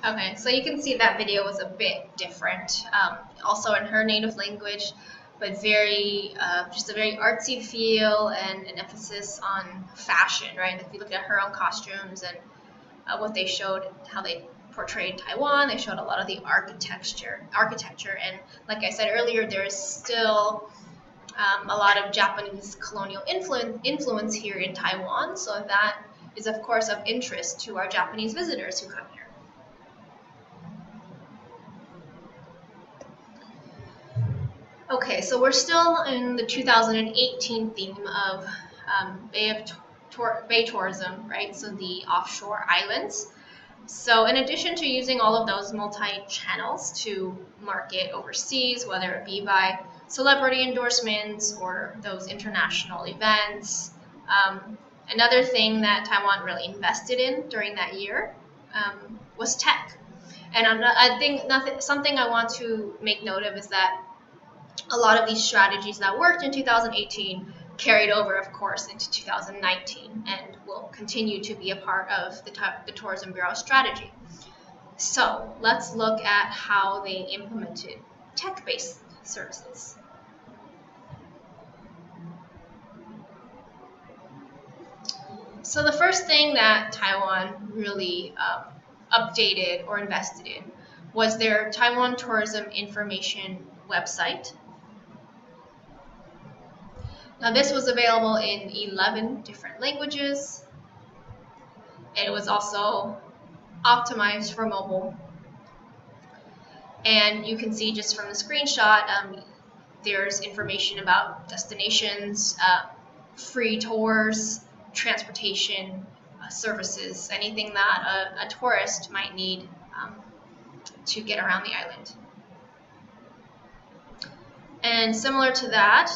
Okay, so you can see that video was a bit different, also in her native language, but very, just a very artsy feel and an emphasis on fashion, right? If you look at her own costumes and what they showed, how they portrayed Taiwan, they showed a lot of the architecture, and like I said earlier, there is still a lot of Japanese colonial influence here in Taiwan, so that is of course of interest to our Japanese visitors who come here. Okay, so we're still in the 2018 theme of Bay tourism, right? So the offshore islands. So in addition to using all of those multi-channels to market overseas, whether it be by celebrity endorsements or those international events, another thing that Taiwan really invested in during that year was tech. And I think something I want to make note of is that a lot of these strategies that worked in 2018 carried over, of course, into 2019 and will continue to be a part of the Tourism Bureau strategy. So let's look at how they implemented tech-based services. So the first thing that Taiwan really updated or invested in was their Taiwan Tourism Information website. Now this was available in 11 different languages. It was also optimized for mobile. And you can see just from the screenshot, there's information about destinations, free tours, transportation services, anything that a tourist might need to get around the island. And similar to that,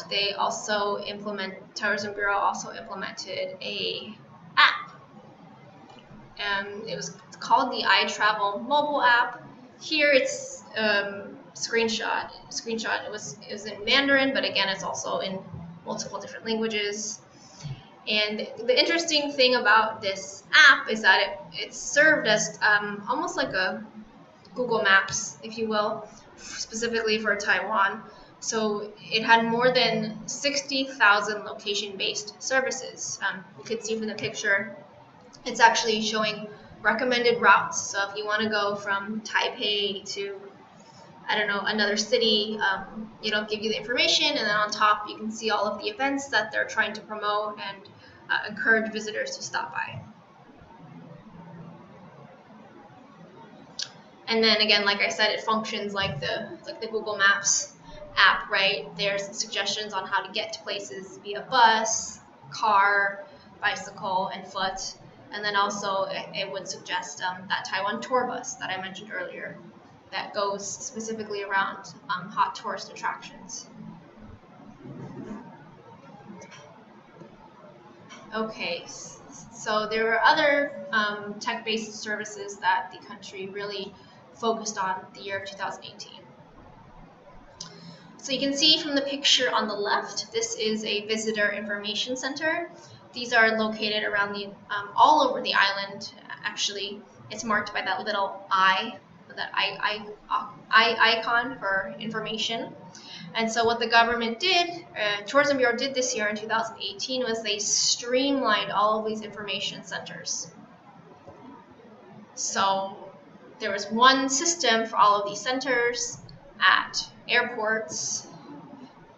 Tourism Bureau also implemented a app. It was called the iTravel mobile app. Here it's screenshot. It was in Mandarin, but again, it's also in multiple different languages. And the interesting thing about this app is that it served as almost like a Google Maps, if you will, specifically for Taiwan. So it had more than 60,000 location-based services. You can see from the picture, it's actually showing recommended routes. So if you want to go from Taipei to, I don't know, another city, it'll give you the information, and then on top you can see all of the events that they're trying to promote and encourage visitors to stop by. And then again, like I said, it functions like the Google Maps app, right? There's suggestions on how to get to places via bus, car, bicycle, and foot. And then also it would suggest that Taiwan tour bus that I mentioned earlier that goes specifically around hot tourist attractions. Okay, so there were other tech-based services that the country really focused on the year of 2018. So you can see from the picture on the left, this is a visitor information center. These are located around all over the island. Actually, it's marked by that little eye, that eye icon for information. And so what the government did, Tourism Bureau did this year in 2018, was they streamlined all of these information centers. So there was one system for all of these centers at airports,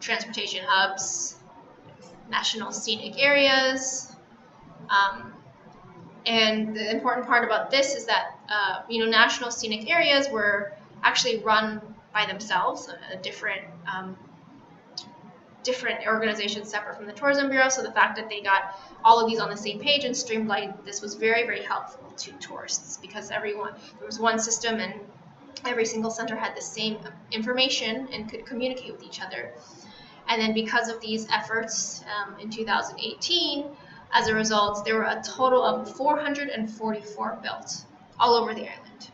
transportation hubs, national scenic areas, and the important part about this is that national scenic areas were actually run by themselves, different organizations separate from the Tourism Bureau. So the fact that they got all of these on the same page and streamlined this was very, very helpful to tourists, because there was one system and every single center had the same information and could communicate with each other. And then because of these efforts in 2018, as a result, there were a total of 444 built all over the island.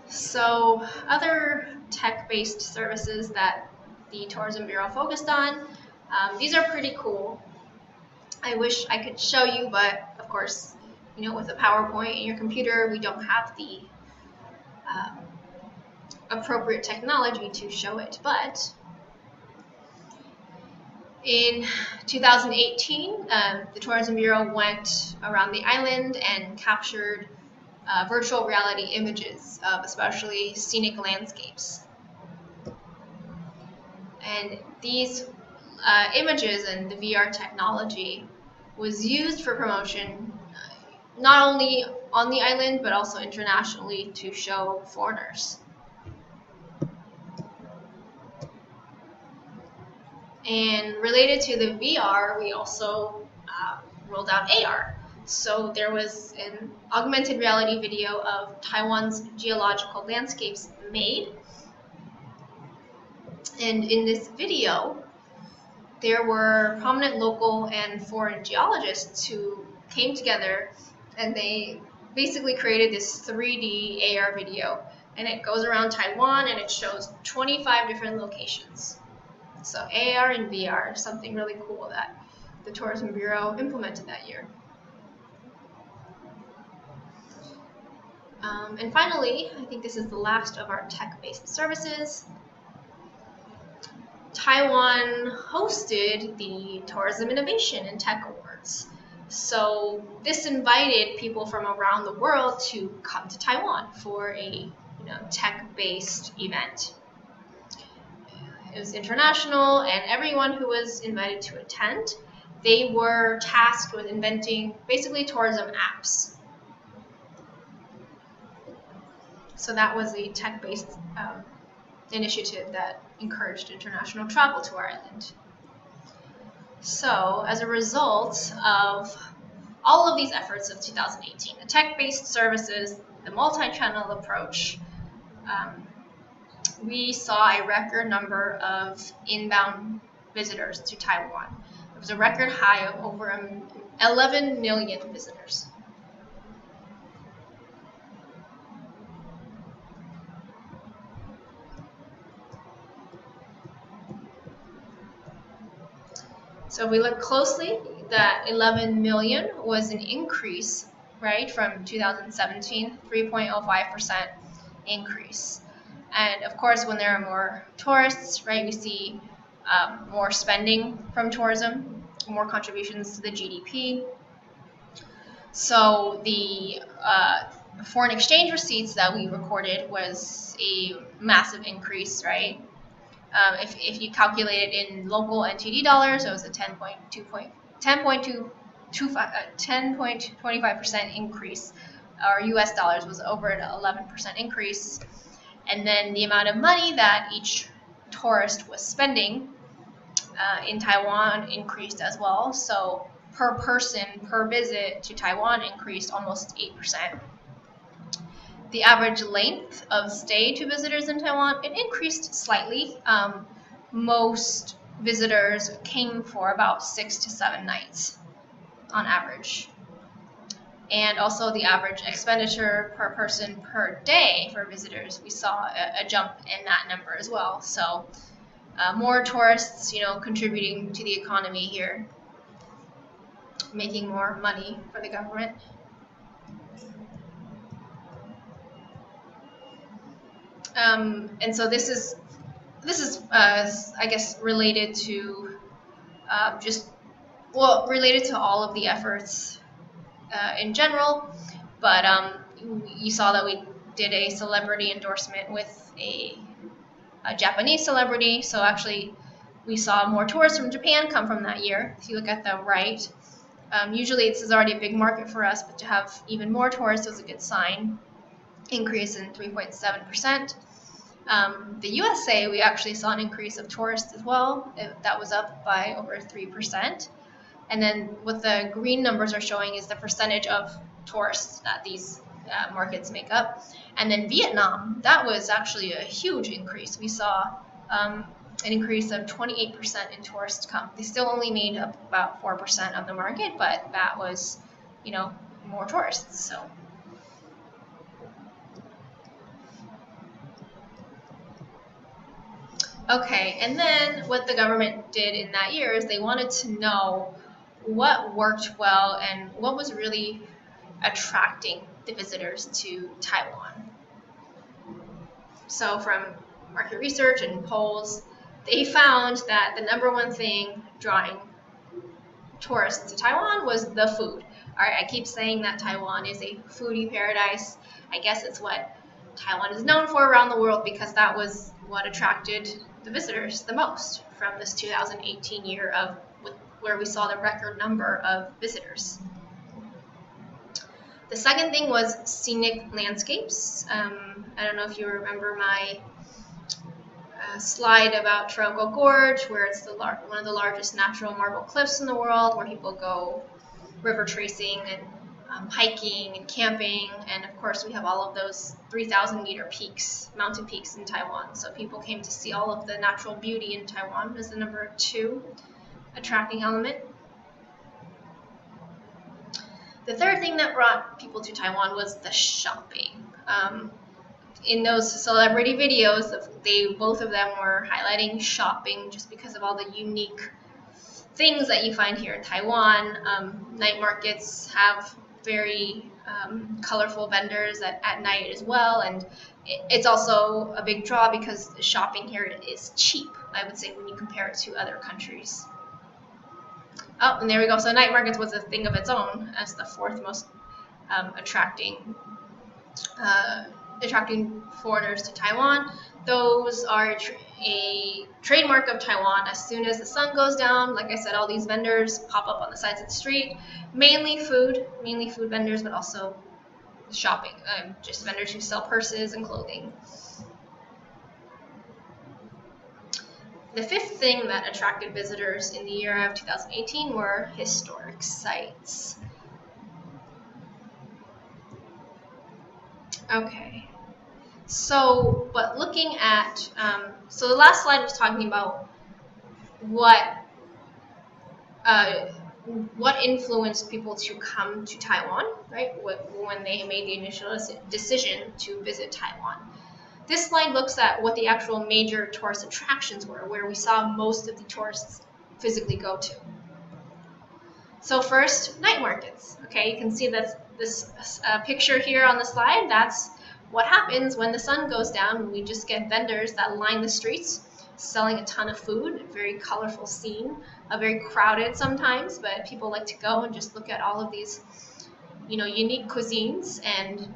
So other tech-based services that the Tourism Bureau focused on, these are pretty cool. I wish I could show you, but of course, with a PowerPoint in your computer, we don't have the appropriate technology to show it. But in 2018, the Tourism Bureau went around the island and captured virtual reality images of especially scenic landscapes. And these images and the VR technology was used for promotion not only on the island but also internationally to show foreigners. And related to the VR, we also rolled out AR. So there was an augmented reality video of Taiwan's geological landscapes made. And in this video, there were prominent local and foreign geologists who came together and they basically created this 3D AR video. And it goes around Taiwan and it shows 25 different locations. So AR and VR, something really cool that the Tourism Bureau implemented that year. And finally, I think this is the last of our tech-based services. Taiwan hosted the Tourism Innovation and Tech Awards. So this invited people from around the world to come to Taiwan for a tech-based event. It was international, and everyone who was invited to attend, they were tasked with inventing basically tourism apps. So that was a tech-based initiative that encouraged international travel to our island. So as a result of all of these efforts of 2018, the tech-based services, the multi-channel approach, we saw a record number of inbound visitors to Taiwan. It was a record high of over 11 million visitors. So if we look closely, that 11 million was an increase, right, from 2017, 3.05% increase. And of course, when there are more tourists, right, we see more spending from tourism, more contributions to the GDP. So the foreign exchange receipts that we recorded was a massive increase, right? If you calculate it in local NTD dollars, it was a 10.25% increase. Our US dollars was over an 11% increase. And then the amount of money that each tourist was spending in Taiwan increased as well. So per person, per visit to Taiwan increased almost 8%. The average length of stay to visitors in Taiwan, it increased slightly. Most visitors came for about 6 to 7 nights on average. And also the average expenditure per person per day for visitors, we saw a jump in that number as well. So more tourists, contributing to the economy here, making more money for the government. And so this is I guess related to related to all of the efforts in general, but you saw that we did a celebrity endorsement with a Japanese celebrity. So actually, we saw more tourists from Japan come from that year. If you look at the right, usually this is already a big market for us, but to have even more tourists was a good sign. Increase in 3.7%. The USA, we actually saw an increase of tourists as well. That was up by over 3%. And then what the green numbers are showing is the percentage of tourists that these markets make up. And then Vietnam, that was actually a huge increase. We saw an increase of 28% in tourists come. They still only made up about 4% of the market, but that was, more tourists. So. Okay, and then what the government did in that year is they wanted to know what worked well and what was really attracting the visitors to Taiwan. So from market research and polls, they found that the #1 thing drawing tourists to Taiwan was the food. All right, I keep saying that Taiwan is a foodie paradise. I guess it's what Taiwan is known for around the world, because that was what attracted the visitors the most from this 2018 year of where we saw the record number of visitors. The second thing was scenic landscapes. I don't know if you remember my slide about Taroko Gorge, where it's one of the largest natural marble cliffs in the world, where people go river tracing and hiking and camping. And of course, we have all of those 3,000-meter peaks, mountain peaks in Taiwan. So people came to see all of the natural beauty in Taiwan as the #2 attracting element. The third thing that brought people to Taiwan was the shopping. In those celebrity videos, both of them were highlighting shopping just because of all the unique things that you find here in Taiwan. Night markets have very colorful vendors at night as well, and it's also a big draw because shopping here is cheap, I would say, when you compare it to other countries. Oh, and there we go. So night markets was a thing of its own as the 4th most attracting foreigners to Taiwan. Those are a trademark of Taiwan. As soon as the sun goes down, like I said, all these vendors pop up on the sides of the street. Mainly food vendors, but also shopping, just vendors who sell purses and clothing. The 5th thing that attracted visitors in the year of 2018 were historic sites. Okay, so, but looking at, so the last slide was talking about what influenced people to come to Taiwan, right? When they made the initial decision to visit Taiwan. This slide looks at what the actual major tourist attractions were, where we saw most of the tourists physically go to. So first, night markets. Okay, you can see that this picture here on the slide, that's what happens when the sun goes down. We just get vendors that line the streets selling a ton of food, a very colorful scene, very crowded sometimes, but people like to go and just look at all of these, unique cuisines, and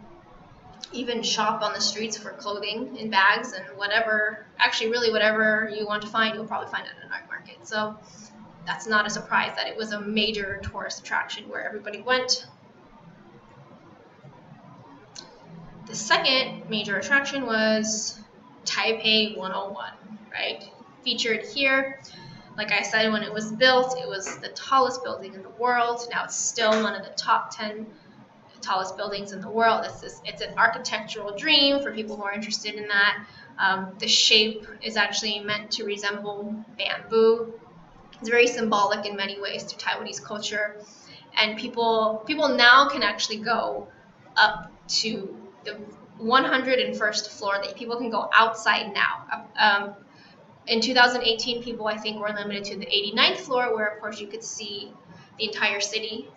even shop on the streets for clothing and bags and whatever, actually really whatever you want to find, you'll probably find it at a night market. So that's not a surprise that it was a major tourist attraction where everybody went. The second major attraction was Taipei 101, right? Featured here. Like I said, when it was built, it was the tallest building in the world. Now it's still one of the top 10 tallest buildings in the world. It's an architectural dream for people who are interested in that. The shape is actually meant to resemble bamboo. It's very symbolic in many ways to Taiwanese culture, and people now can actually go up to the 101st floor. That people can go outside now. In 2018, people, I think, were limited to the 89th floor, where of course you could see the entire city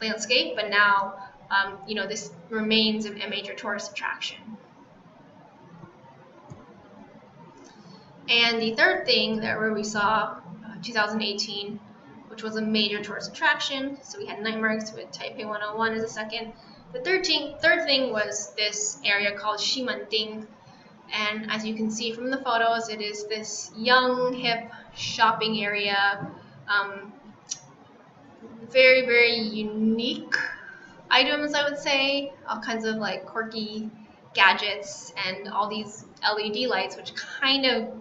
landscape, but now this remains a major tourist attraction. And the third thing where we saw 2018, which was a major tourist attraction, so we had night markets with Taipei 101 as a second. The third thing was this area called Ximending, and as you can see from the photos, it is this young, hip shopping area. Very, very unique items, I would say. All kinds of like quirky gadgets and all these LED lights, which kind of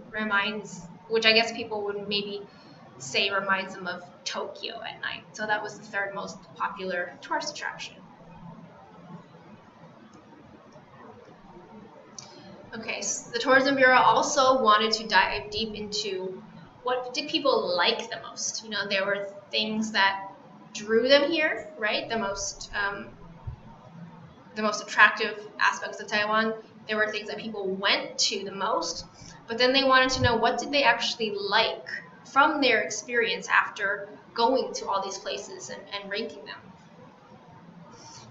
which I guess people would maybe say reminds them of Tokyo at night. So that was the third most popular tourist attraction. Okay, so the Tourism Bureau also wanted to dive deep into what did people like the most. There were things that drew them here, right? The most attractive aspects of Taiwan. There were things that people went to the most, but then they wanted to know what did they actually like from their experience after going to all these places and ranking them.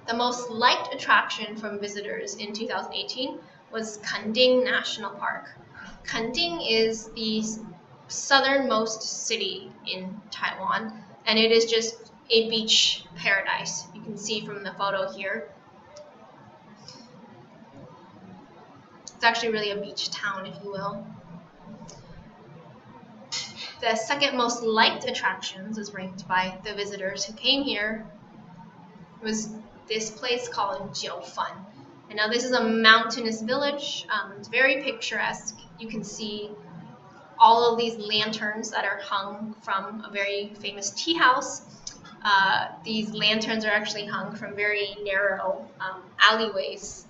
The most liked attraction from visitors in 2018 was Kending National Park. Kending is the southernmost city in Taiwan, and it is just a beach paradise. You can see from the photo here. It's actually really a beach town, if you will. The second most liked attractions, as ranked by the visitors who came here, was this place called Jiufan. And now this is a mountainous village. It's very picturesque. You can see all of these lanterns that are hung from a very famous tea house. These lanterns are actually hung from very narrow alleyways.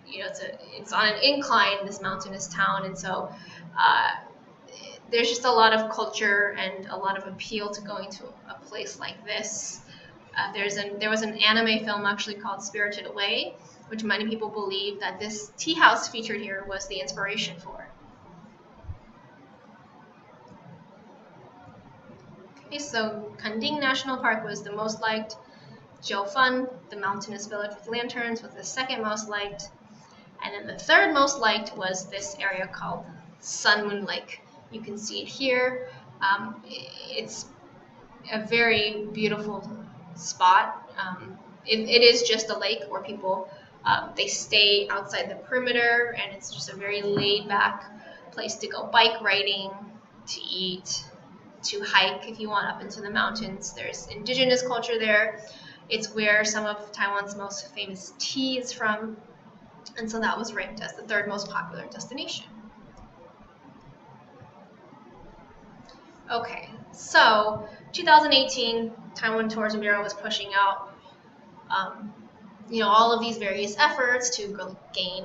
You know, it's on an incline, this mountainous town, and so there's just a lot of culture and a lot of appeal to going to a place like this. There was an anime film actually called Spirited Away, which many people believe that this tea house featured here was the inspiration for. Okay, so Kending National Park was the most liked. Jiufan, the mountainous village with lanterns, was the second most liked. And then the third most liked was this area called Sun Moon Lake. You can see it here. It's a very beautiful spot. It is just a lake where people they stay outside the perimeter, and it's just a very laid-back place to go bike riding, to eat, to hike if you want up into the mountains. There's indigenous culture there. It's where some of Taiwan's most famous tea is from, and so that was ranked as the third most popular destination. Okay, so 2018, Taiwan Tourism Bureau was pushing out, you know, all of these various efforts to gain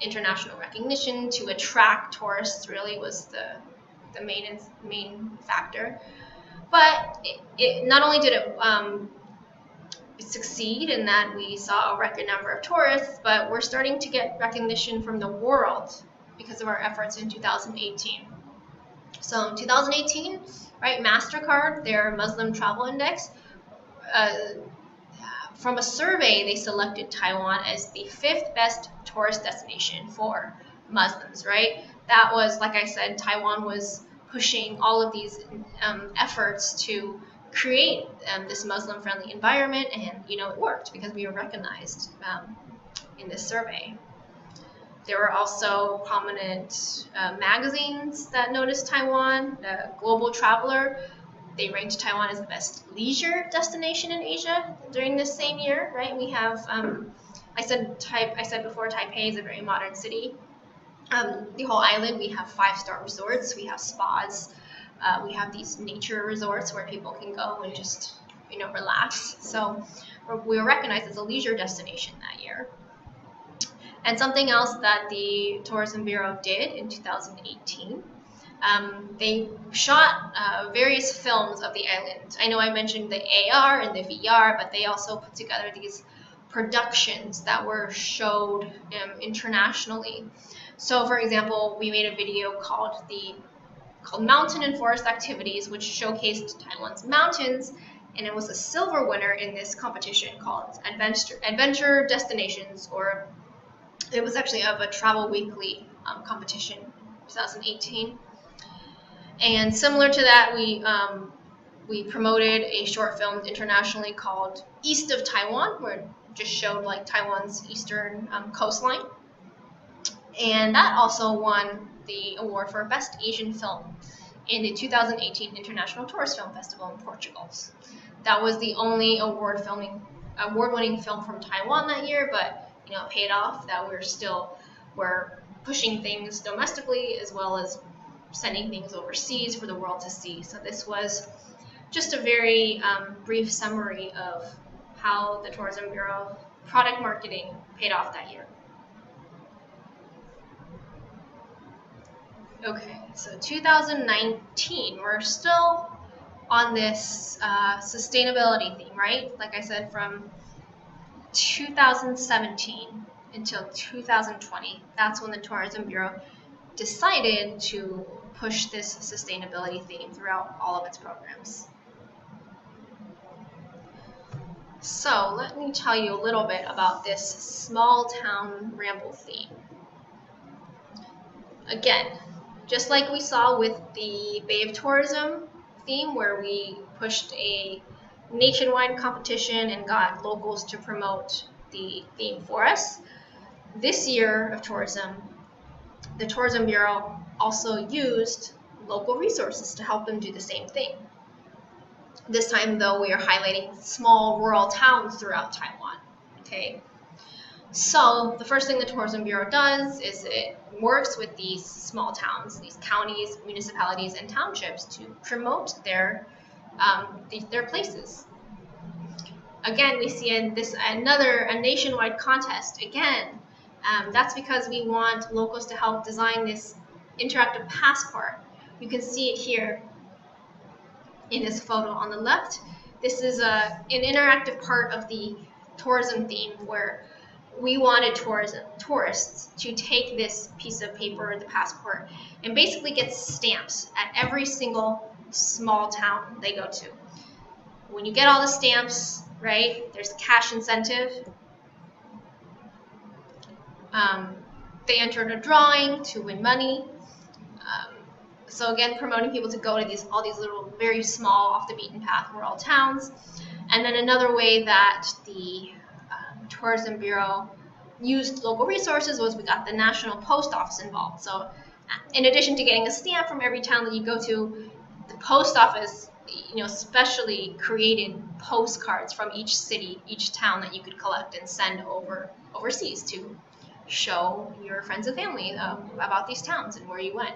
international recognition, to attract tourists. Really was the main factor. But it not only did it succeed in that we saw a record number of tourists, but we're starting to get recognition from the world because of our efforts in 2018. So in 2018, right, MasterCard, their Muslim Travel Index, from a survey, they selected Taiwan as the 5th best tourist destination for Muslims, right? That was, like I said, Taiwan was pushing all of these efforts to create this Muslim-friendly environment, and you know, it worked because we were recognized in this survey. There were also prominent magazines that noticed Taiwan. The Global Traveler, they ranked Taiwan as the best leisure destination in Asia during this same year, right? We have, I said before, Taipei is a very modern city. The whole island, we have 5-star resorts, we have spas, we have these nature resorts where people can go and just, you know, relax. So we were recognized as a leisure destination that year. And something else that the Tourism Bureau did in 2018, they shot various films of the island. I know I mentioned the AR and the VR, but they also put together these productions that were showed internationally. So, for example, we made a video called Mountain and Forest Activities, which showcased Taiwan's mountains, and it was a silver winner in this competition called Adventure Destinations, or it was actually of a Travel Weekly competition, 2018. And similar to that, we promoted a short film internationally called East of Taiwan, where it just showed like Taiwan's eastern coastline. And that also won the award for Best Asian Film in the 2018 International Tourist Film Festival in Portugal. That was the only award-winning film from Taiwan that year, but you know, it paid off that we're pushing things domestically as well as sending things overseas for the world to see. So this was just a very brief summary of how the Tourism Bureau product marketing paid off that year. Okay, so 2019, we're still on this sustainability theme, right? Like I said, from 2017 until 2020, that's when the Tourism Bureau decided to push this sustainability theme throughout all of its programs. So let me tell you a little bit about this small town ramble theme. Again, just like we saw with the Bay of Tourism theme, where we pushed a nationwide competition and got locals to promote the theme for us, this year of tourism, the Tourism Bureau also used local resources to help them do the same thing. This time, though, we are highlighting small rural towns throughout Taiwan. Okay, so the first thing the Tourism Bureau does is it works with these small towns, these counties, municipalities, and townships to promote their places. Again, we see a nationwide contest. Again, that's because we want locals to help design this interactive passport. You can see it here in this photo on the left. This is an interactive part of the tourism theme where we wanted tourists to take this piece of paper, the passport, and basically get stamps at every single small town they go to. When you get all the stamps, right, there's a cash incentive. They entered a drawing to win money. So again, promoting people to go to all these little, very small, off the beaten path rural towns. And then another way that the Tourism Bureau used local resources was we got the National Post Office involved. So in addition to getting a stamp from every town that you go to, the post office, specially created postcards from each city, each town that you could collect and send overseas to show your friends and family about these towns and where you went.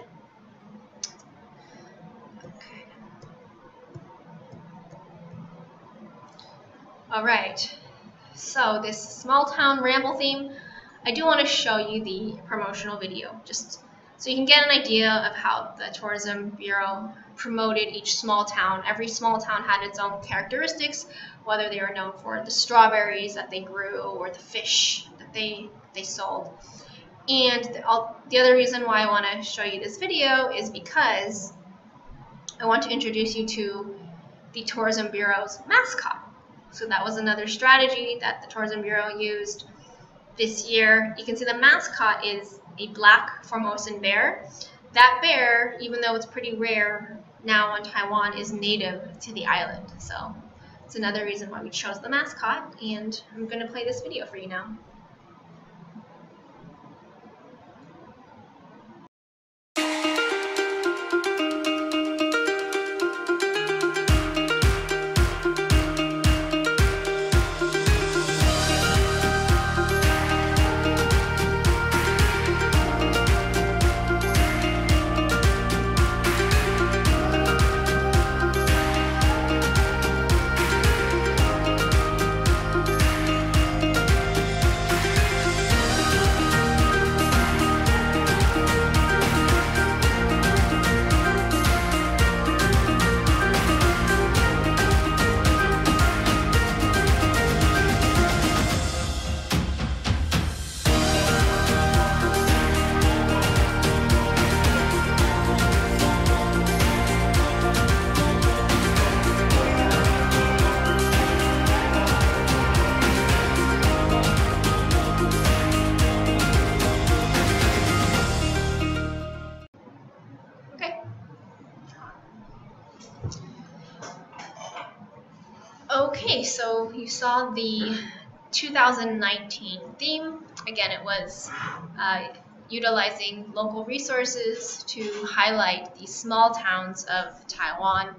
Okay. All right. So this small town ramble theme, I do want to show you the promotional video, just so you can get an idea of how the Tourism Bureau promoted each small town. Every small town had its own characteristics, whether they were known for the strawberries that they grew or the fish that they sold. And the other reason why I want to show you this video is because I want to introduce you to the Tourism Bureau's mascot. So that was another strategy that the Tourism Bureau used this year. You can see the mascot is a black Formosan bear. That bear, even though it's pretty rare now in Taiwan, is native to the island. So it's another reason why we chose the mascot, and I'm going to play this video for you now. Okay, so you saw the 2019 theme. Again, it was utilizing local resources to highlight the small towns of Taiwan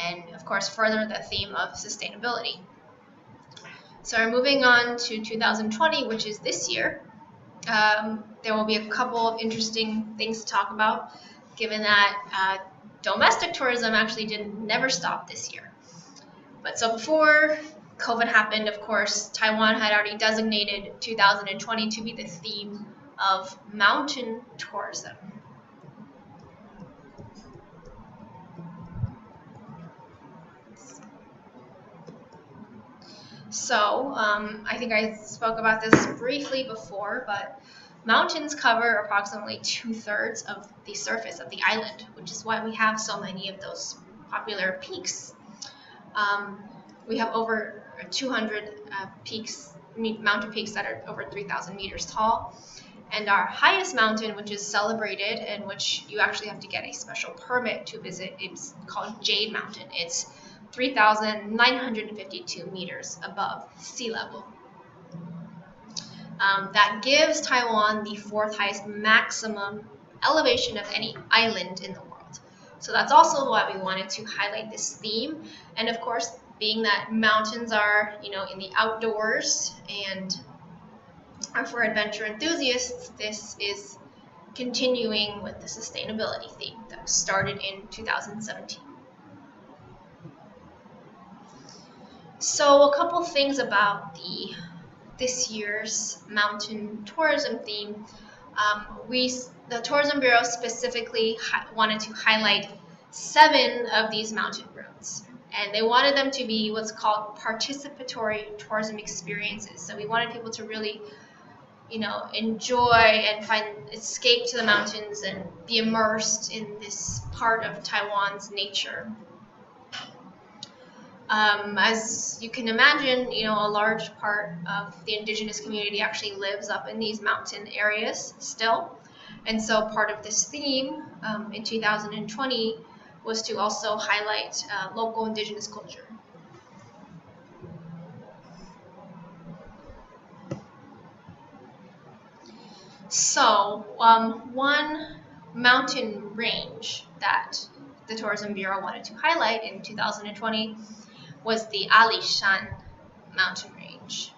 and, of course, further the theme of sustainability. So we're moving on to 2020, which is this year. There will be a couple of interesting things to talk about, given that domestic tourism actually never stopped this year. But so before COVID happened, of course, Taiwan had already designated 2020 to be the theme of mountain tourism. So I think I spoke about this briefly before, but mountains cover approximately 2/3 of the surface of the island, which is why we have so many of those popular peaks. We have over 200 mountain peaks that are over 3,000 meters tall. And our highest mountain, which is celebrated and which you actually have to get a special permit to visit, it's called Jade Mountain. It's 3,952 meters above sea level. That gives Taiwan the 4th highest maximum elevation of any island in the world. So that's also why we wanted to highlight this theme. And of course, being that mountains are, in the outdoors and are for adventure enthusiasts, this is continuing with the sustainability theme that was started in 2017. So a couple things about this year's mountain tourism theme. The Tourism Bureau specifically wanted to highlight 7 of these mountain routes. And they wanted them to be what's called participatory tourism experiences. So we wanted people to really, enjoy and escape to the mountains and be immersed in this part of Taiwan's nature. As you can imagine, a large part of the indigenous community actually lives up in these mountain areas still. And so part of this theme in 2020 was to also highlight local indigenous culture. So one mountain range that the Tourism Bureau wanted to highlight in 2020 was the Alishan mountain range.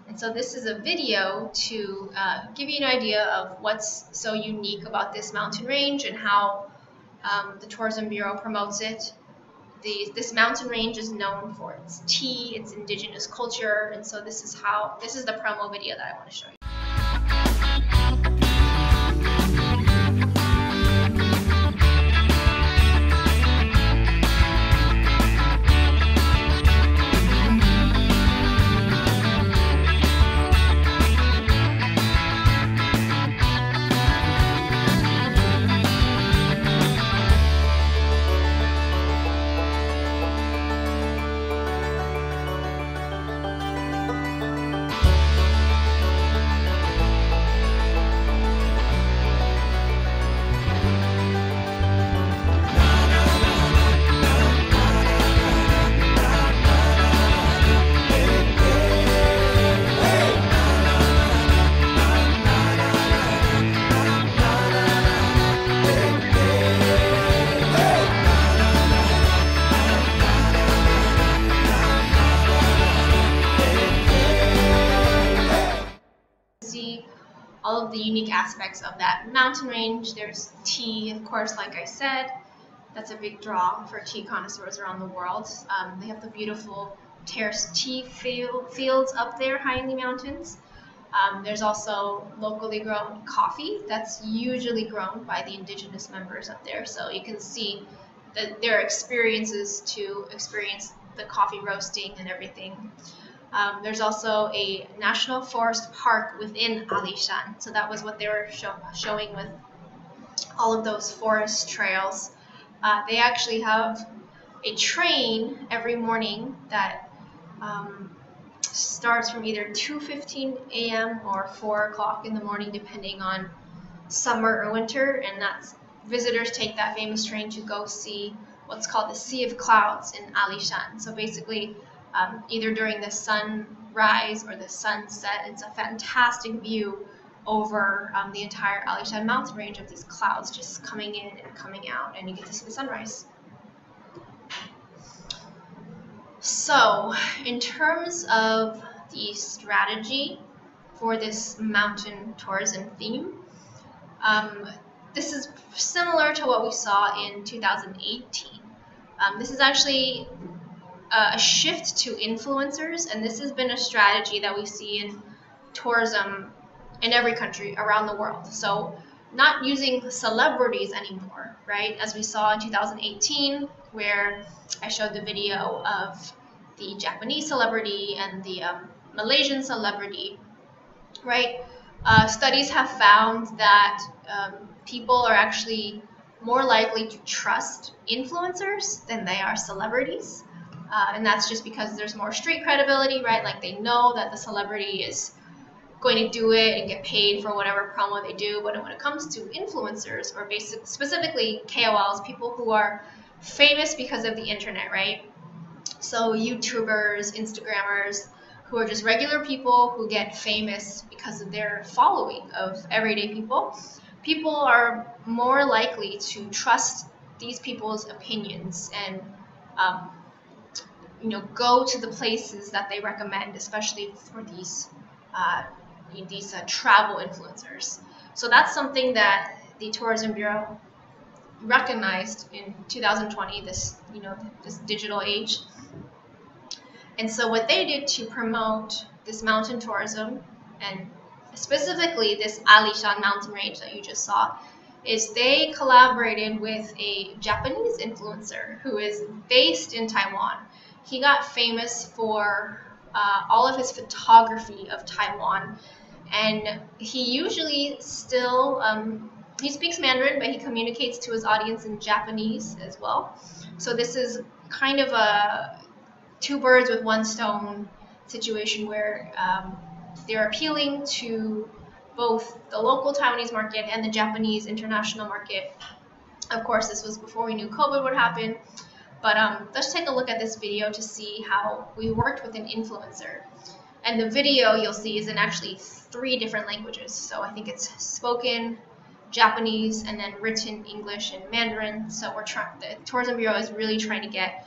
And so this is a video to give you an idea of what's so unique about this mountain range and how the Tourism Bureau promotes it. This mountain range is known for its tea, its indigenous culture, and so this is the promo video that I want to show you. All of the unique aspects of that mountain range. There's tea, of course, like I said. That's a big draw for tea connoisseurs around the world. They have the beautiful terraced tea fields up there high in the mountains. There's also locally grown coffee that's usually grown by the indigenous members up there. So you can see that their experiences to experience the coffee roasting and everything. There's also a national forest park within Alishan. So that was what they were showing with all of those forest trails. They actually have a train every morning that starts from either 2:15 a.m. or 4 o'clock in the morning, depending on summer or winter. And that's visitors take that famous train to go see what's called the Sea of Clouds in Alishan. So basically, either during the sunrise or the sunset, it's a fantastic view over the entire Alishan mountain range of these clouds just coming in and coming out, and you get to see the sunrise. So, in terms of the strategy for this mountain tourism theme, this is similar to what we saw in 2018. This is actually a shift to influencers, and this has been a strategy that we see in tourism in every country around the world. So not using celebrities anymore, right? As we saw in 2018, where I showed the video of the Japanese celebrity and the Malaysian celebrity, right? Studies have found that people are actually more likely to trust influencers than they are celebrities. And that's just because there's more street credibility, right? Like they know that the celebrity is going to do it and get paid for whatever promo they do. But when it comes to influencers, or specifically KOLs, people who are famous because of the internet, right? So YouTubers, Instagrammers, who are just regular people who get famous because of their following of everyday people, people are more likely to trust these people's opinions and go to the places that they recommend, especially for these travel influencers. So that's something that the Tourism Bureau recognized in 2020, this digital age. And so what they did to promote this mountain tourism, and specifically this Alishan mountain range that you just saw, is they collaborated with a Japanese influencer who is based in Taiwan. He got famous for all of his photography of Taiwan, and he usually still he speaks Mandarin, but he communicates to his audience in Japanese as well. So this is kind of a two birds with one stone situation where they're appealing to both the local Taiwanese market and the Japanese international market. Of course, this was before we knew COVID would happen, but let's take a look at this video to see how we worked with an influencer. And the video you'll see is in actually 3 different languages. So I think it's spoken, Japanese, and then written English and Mandarin. So the Tourism Bureau is really trying to get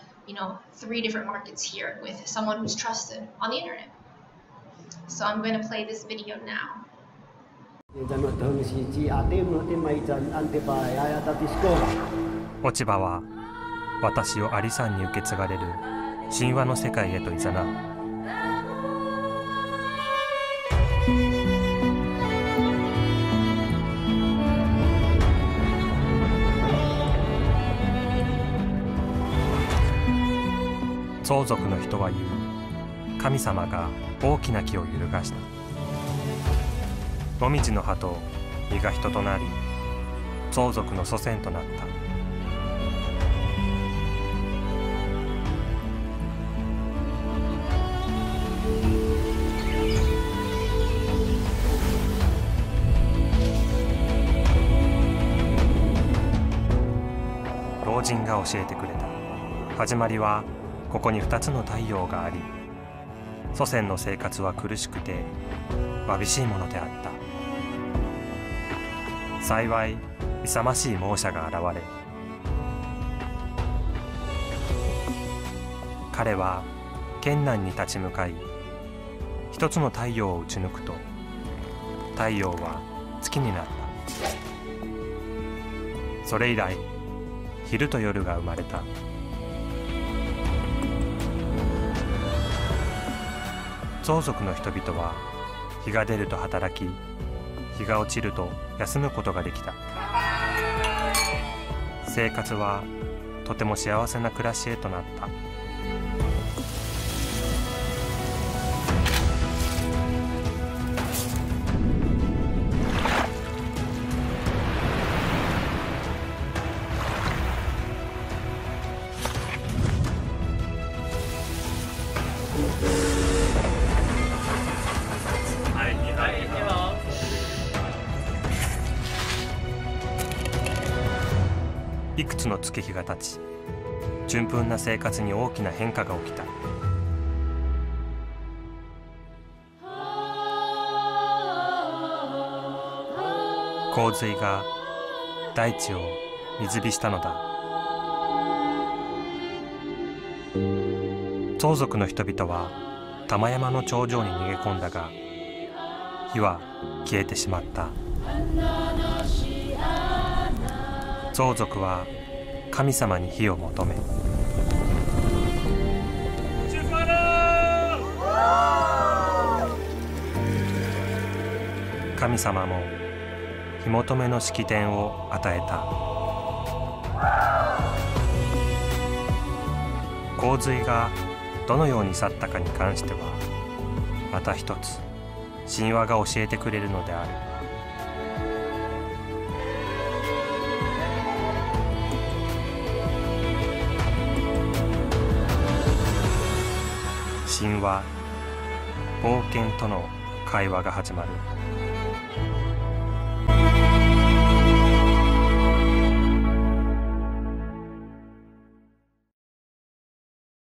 3 different markets here with someone who's trusted on the internet. So I'm going to play this video now.落ち葉は私をアリ山に受け継がれる神話の世界へと誘う。相続の人は言う。神様が大きな木を揺るがした。もみじの葉と実が人となり、相続の祖先となった。老人が教えてくれた。始まりはここに2つの太陽があり、祖先の生活は苦しくてわびしいものであった。幸い勇ましい猛者が現れ、彼は艱難に立ち向かい、一つの太陽を打ち抜くと太陽は月になった。それ以来昼と夜が生まれた。相続の人々は日が出ると働き、日が落ちると休むことができた。生活はとても幸せな暮らしへとなった。いくつの月日が経ち、順風な生活に大きな変化が起きた。洪水が大地を水浸したのだ。相続の人々は玉山の頂上に逃げ込んだが、火は消えてしまった。相続は神様に火を求め、神様も火求めの式典を与えた。洪水がどのように去ったかに関してはまた一つ神話が教えてくれるのである。神話、冒険との会話が始まる。